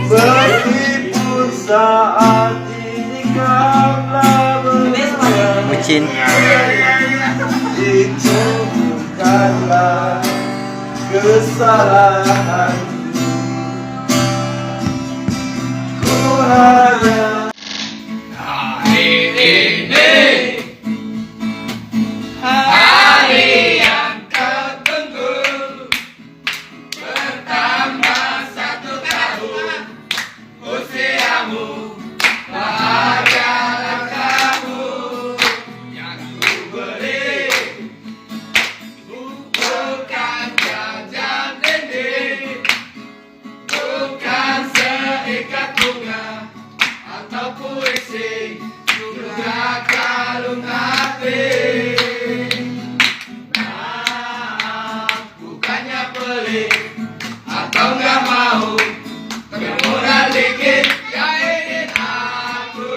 Meskipun saat ini kau telah Bucin. itu bukanlah kesalahan. Ku hanya Hari ini hari yang kau tunggu, bertambah 1 tahun usiamu, bahagialah kamu. Yang ku beri bukan jajan dinding, bukan seikat bunga atau puisi, juga kalung hati. Bukannya pelit atau nggak mau, yang murah dikit yang ingin aku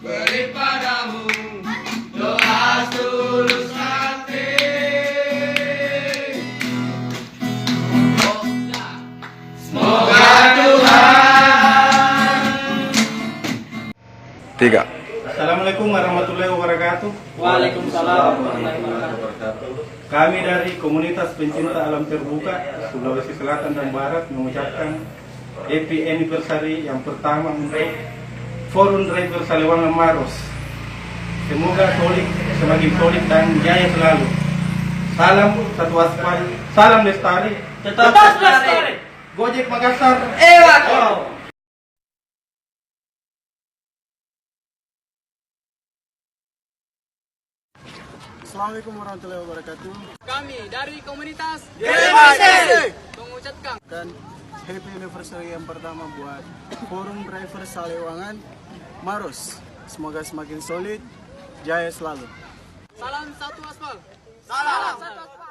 beri padamu, doa tulus hati. Semoga Tuhan. 3. Assalamualaikum warahmatullahi wabarakatuh. Waalaikumsalam warahmatullahi wabarakatuh. Kami dari komunitas pencinta alam terbuka Sulawesi Selatan dan Barat mengucapkan happy anniversary yang pertama untuk Forum Driver Salewangan Maros. Semoga solid, semakin solid dan jaya selalu. Salam satu aspal, salam lestari, Tetap lestari. Gojek Makassar. Ewa. Assalamualaikum warahmatullahi wabarakatuh. Kami dari komunitas mengucapkan Happy anniversary yang pertama buat Forum Driver Salewangan Maros. Semoga semakin solid, jaya selalu. salam satu aspal. Salam satu aspal.